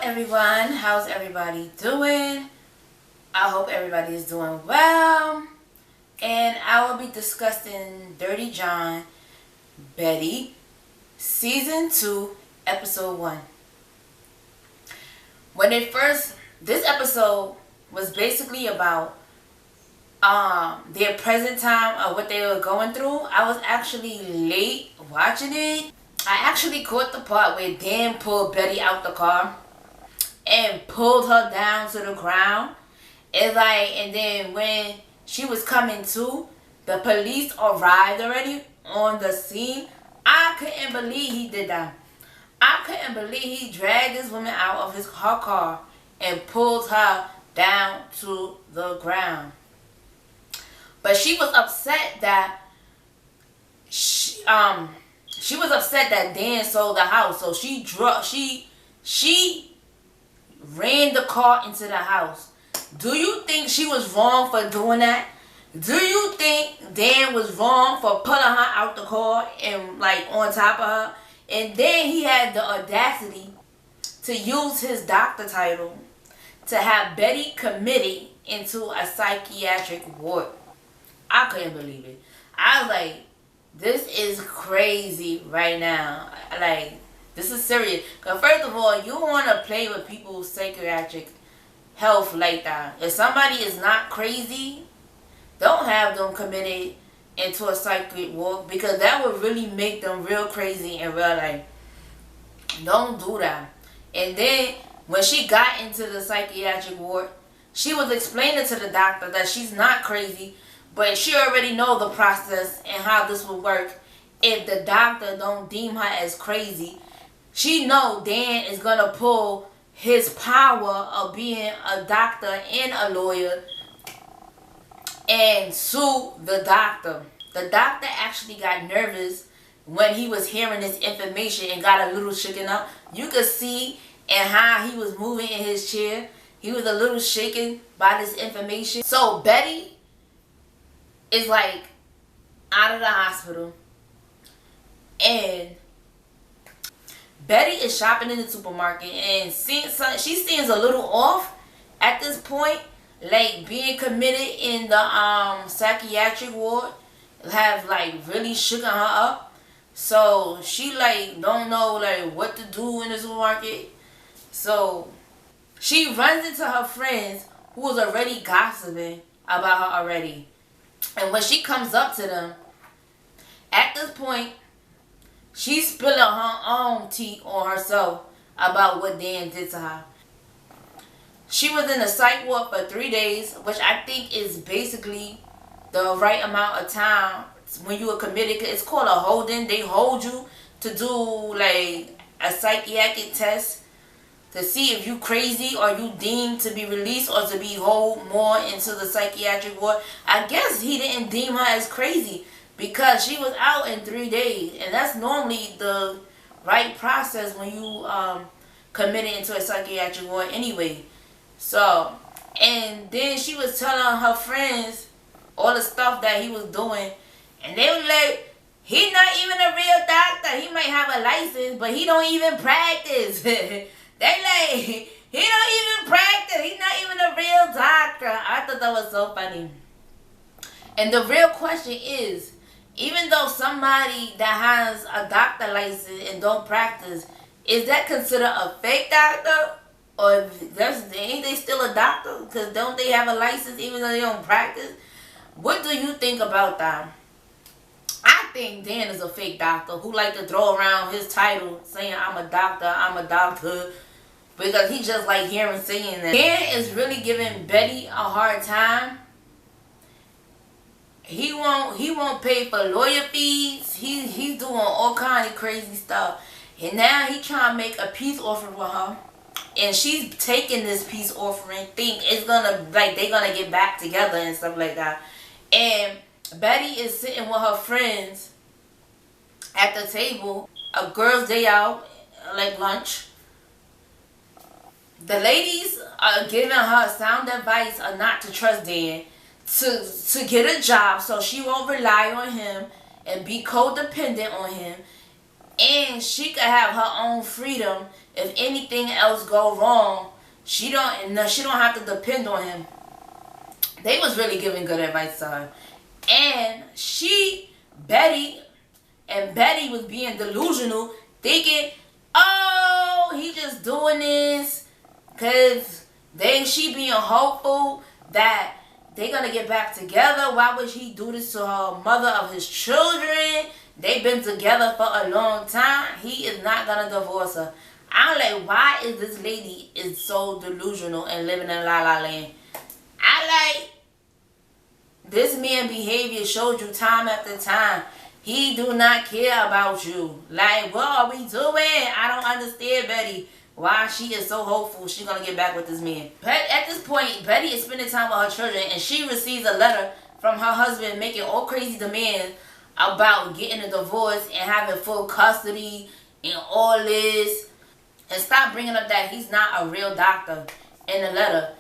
everyone, how's everybody doing? I hope everybody is doing well. And I will be discussing Dirty John, Betty, Season 2, Episode 1. This episode was basically about their present time of what they were going through. I was actually late watching it. I actually caught the part where Dan pulled Betty out the car and pulled her down to the ground. And then when she was coming to, the police arrived already on the scene. I couldn't believe he did that. I couldn't believe he dragged this woman out of her car and pulled her down to the ground. But she was upset that she was upset that Dan sold the house, so she ran the car into the house. Do you think she was wrong for doing that? Do you think Dan was wrong for pulling her out the car and on top of her? And then he had the audacity to use his doctor title to have Betty committed into a psychiatric ward. I couldn't believe it. I was like, this is crazy right now. This is serious. Because first of all, you don't want to play with people's psychiatric health like that. If somebody is not crazy, don't have them committed into a psychiatric ward, because that would really make them real crazy in real life. Don't do that. And then when she got into the psychiatric ward, she was explaining to the doctor that she's not crazy, but she already know the process and how this will work. If the doctor don't deem her as crazy, she know Dan is gonna pull his power of being a doctor and a lawyer and sue the doctor. The doctor actually got nervous when he was hearing this information and got a little shaken up. You could see and how he was moving in his chair. He was a little shaken by this information. So Betty is out of the hospital, and Betty is shopping in the supermarket and she seems a little off at this point. Being committed in the psychiatric ward have really shooken her up. So she don't know what to do in the supermarket. So she runs into her friends who was already gossiping about her already. And when she comes up to them, at this point, she's spilling her own tea on herself about what Dan did to her. She was in the psych ward for 3 days, which I think is basically the right amount of time when you are committed. It's called a holding. They hold you to do a psychiatric test to see if you crazy or you deemed to be released or to be hold more into the psychiatric ward. I guess he didn't deem her as crazy because she was out in 3 days, and that's normally the right process when you committed into a psychiatric ward anyway. So, and then she was telling her friends all the stuff that he was doing, and they were like, he's not even a real doctor. He might have a license, but he don't even practice. He don't even practice. He's not even a real doctor. I thought that was so funny. And the real question is, even though somebody that has a doctor license and don't practice, is that considered a fake doctor? Or ain't they still a doctor? Because don't they have a license even though they don't practice? What do you think about that? I think Dan is a fake doctor who like to throw around his title saying, I'm a doctor, because he just like hearing saying that. Dan is really giving Betty a hard time. He won't pay for lawyer fees. He's doing all kind of crazy stuff. And now he trying to make a peace offering with her. And she's taking this peace offering, think it's gonna they gonna get back together and stuff like that. And Betty is sitting with her friends at the table, a girls' day out, lunch. The ladies are giving her sound advice on not to trust Dan, to get a job so she won't rely on him and be codependent on him. and she could have her own freedom. If anything else go wrong, she don't have to depend on him. They was really giving good advice to her. And Betty was being delusional, thinking, oh, he just doing this because she being hopeful that they gonna get back together. Why would he do this to her mother of his children? They've been together for a long time. He is not gonna divorce her. I'm like, why is this lady is so delusional and living in La La Land? I like, this man behavior showed you time after time. He do not care about you. Like, what are we doing? I don't understand Betty. Why she is so hopeful she's going to get back with this man. But at this point, Betty is spending time with her children, and she receives a letter from her husband making all crazy demands about getting a divorce and having full custody and all this. And stop bringing up that he's not a real doctor in the letter.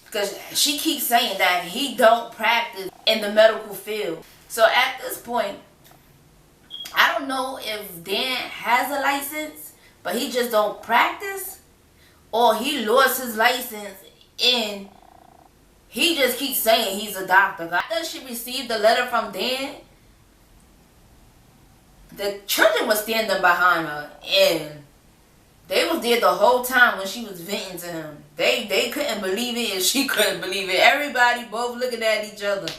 Because she keeps saying that he don't practice in the medical field. So at this point, I don't know if Dan has a license, but he just don't practice, or he lost his license and he just keeps saying he's a doctor. After she received the letter from Dan, the children was standing behind her, and they was there the whole time when she was venting to him. They couldn't believe it, and she couldn't believe it. Everybody both looking at each other.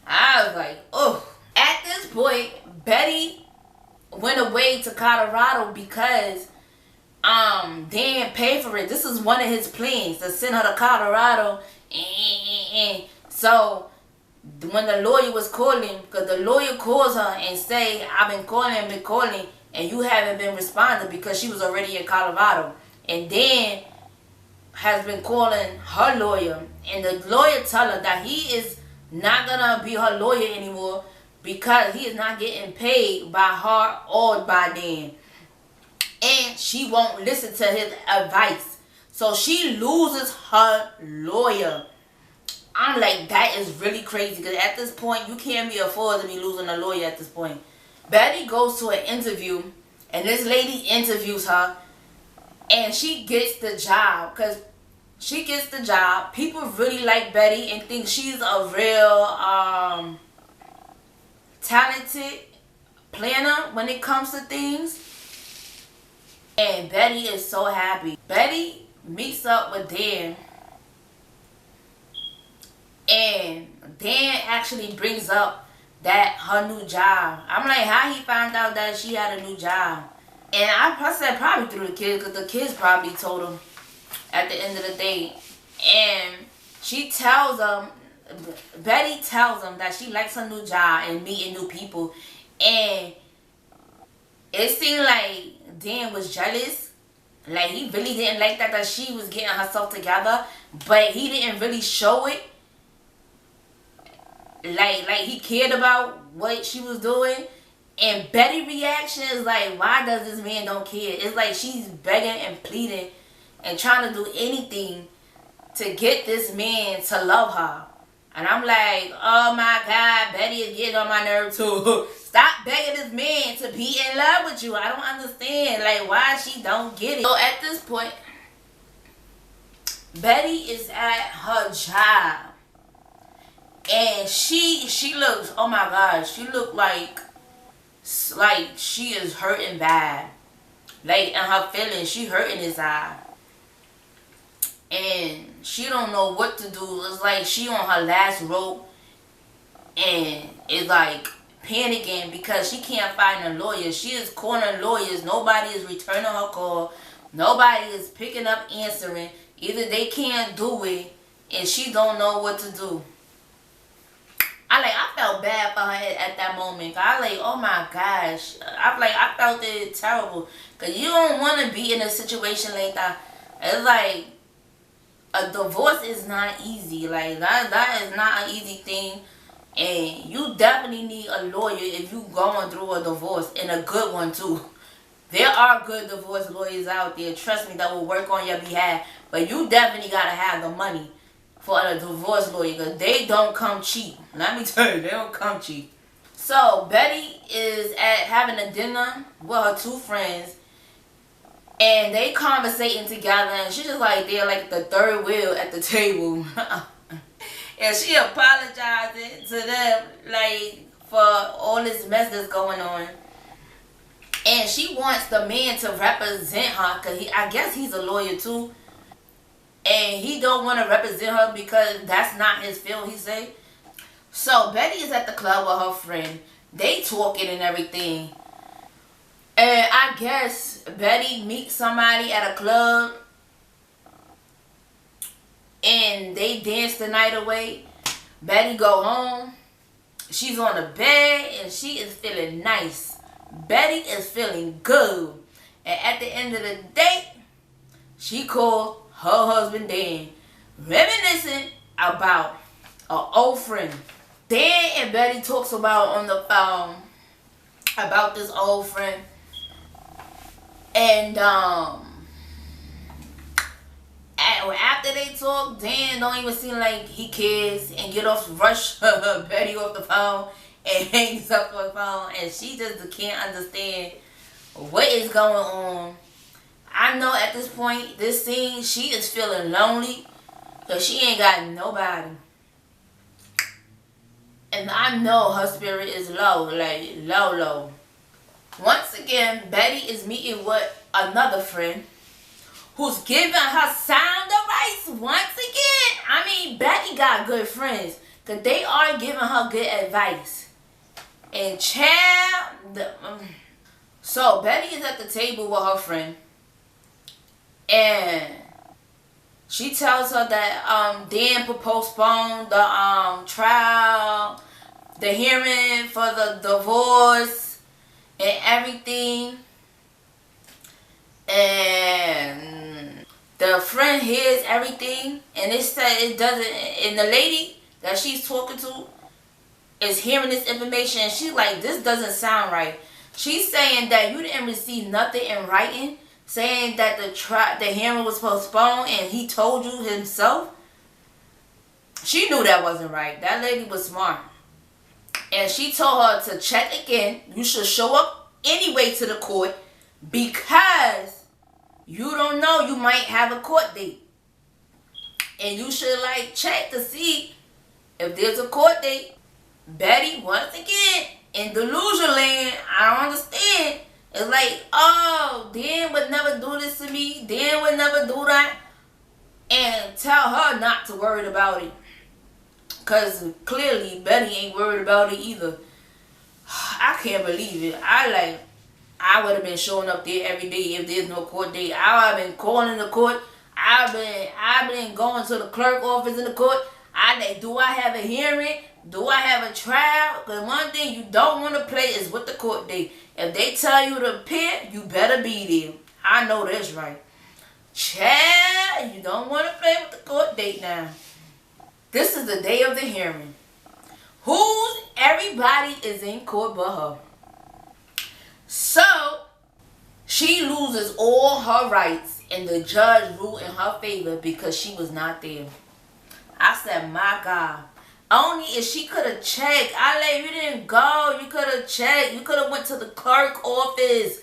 I was like, oh. At this point, Betty went away to Colorado because Dan paid for it. This is one of his plans, to send her to Colorado. So when the lawyer was calling, because the lawyer calls her and say, I've been calling, and you haven't been responding, because she was already in Colorado. And Dan has been calling her lawyer, and the lawyer tell her that he is not gonna be her lawyer anymore because he is not getting paid by her or by Dan. And she won't listen to his advice. So she loses her lawyer. I'm like, that is really crazy, because at this point, you can't be afforded to be losing a lawyer at this point. Betty goes to an interview, and this lady interviews her, and she gets the job. Because she gets the job. People really like Betty and think she's a real talented planner when it comes to things. And Betty is so happy. Betty meets up with Dan, and Dan actually brings up that her new job. I'm like, how he found out that she had a new job? And I said probably through the kids, because the kids probably told him at the end of the day. And she tells him, Betty tells him that she likes her new job and meeting new people. And it seemed like Dan was jealous. Like, he really didn't like that she was getting herself together. But he didn't really show it. Like he cared about what she was doing. And Betty's reaction is like, why does this man don't care? It's like she's begging and pleading and trying to do anything to get this man to love her. And I'm like, oh my God, Betty is getting on my nerve too. Stop begging this man to be in love with you. I don't understand, like, why she don't get it. So at this point, Betty is at her job. And she looks, oh my God, she looked like she is hurting bad. Like, in her feelings, she hurting his eye. And she don't know what to do. It's like she on her last rope. And it's like panicking because she can't find a lawyer. She is calling lawyers. Nobody is returning her call. Nobody is picking up, answering. Either they can't do it, and she don't know what to do. I felt bad for her at that moment. I like, oh my gosh. I felt it terrible. Because you don't want to be in a situation like that. It's like, a divorce is not easy. Like, that is not an easy thing. And you definitely need a lawyer if you going through a divorce. And a good one too. There are good divorce lawyers out there. Trust me, that will work on your behalf. But you definitely got to have the money for a divorce lawyer, because they don't come cheap. Let me tell you, they don't come cheap. So Betty is at having a dinner with her two friends, and they conversating together, and she's just like they're like the third wheel at the table. And she apologizing to them like for all this mess that's going on. And she wants the man to represent her because I guess he's a lawyer too. And he don't want to represent her because that's not his field, he say. So Betty is at the club with her friend. They talking and everything. And I guess Betty meets somebody at a club. And they dance the night away. Betty go home. She's on the bed and she is feeling nice. Betty is feeling good. And at the end of the day, she called her husband Dan, reminiscing about an old friend. Dan and Betty talks about on the phone about this old friend. And after they talk, Dan don't even seem like he cares and rush Betty off the phone and hangs up the phone, and she just can't understand what is going on. I know at this point, this scene, she is feeling lonely because she ain't got nobody. And I know her spirit is low, like low. Once again, Betty is meeting with another friend who's giving her sound advice once again. I mean, Betty got good friends because they are giving her good advice. And so Betty is at the table with her friend. And she tells her that Dan postponed the trial, the hearing for the divorce and everything. And the friend hears everything, and it said it doesn't, and the lady that she's talking to is hearing this information, and she's like, this doesn't sound right. She's saying that you didn't receive nothing in writing saying that the hearing was postponed, and he told you himself. She knew that wasn't right. That lady was smart. And she told her to check again. You should show up anyway to the court because you don't know, you might have a court date. And you should check to see if there's a court date. Betty, once again, in delusion land, I don't understand. It's like, oh, Dan would never do this to me. Dan would never do that. And tell her not to worry about it. Because clearly, Betty ain't worried about it either. I can't believe it. I would have been showing up there every day if there's no court date. I would have been calling the court. I've been going to the clerk office in the court. Do I have a hearing? Do I have a trial? Because one thing you don't want to play is with the court date. If they tell you to appear, you better be there. I know that's right. Child, you don't want to play with the court date now. This is the day of the hearing. Everybody is in court but her. So, she loses all her rights and the judge ruled in her favor because she was not there. I said, my God. Only if she could have checked. You didn't go. You could have checked. You could have went to the clerk office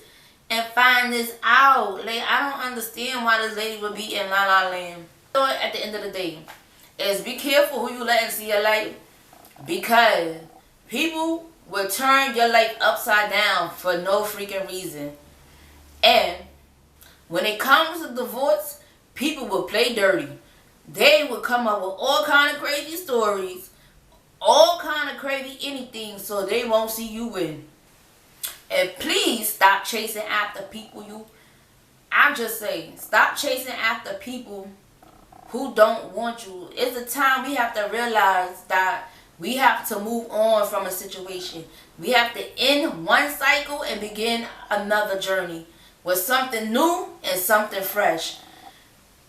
and find this out. I don't understand why this lady would be in La La Land. So at the end of the day, is be careful who you let into your life, because people will turn your life upside down for no freaking reason. And when it comes to divorce, people will play dirty. They will come up with all kind of crazy stories, all kind of crazy anything, so they won't see you win. And please stop chasing after people. I'm just saying, stop chasing after people who don't want you. It's a time we have to realize that we have to move on from a situation. We have to end one cycle and begin another journey with something new and something fresh.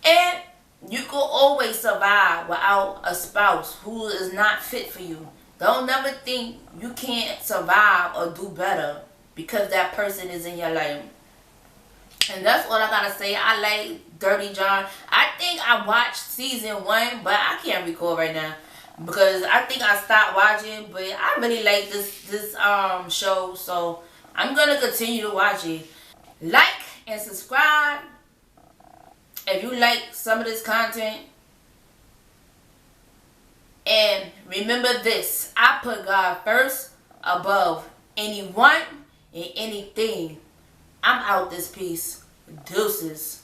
And you can always survive without a spouse who is not fit for you. Don't never think you can't survive or do better because that person is in your life. And that's all I gotta say. I like DirtyJohn. I think I watched season 1, but I can't recall right now. because I think I stopped watching, but I really like this show, so I'm gonna continue to watch it. Like and subscribe if you like some of this content. And remember this, I put God first above anyone and anything. I'm out this piece. Deuces.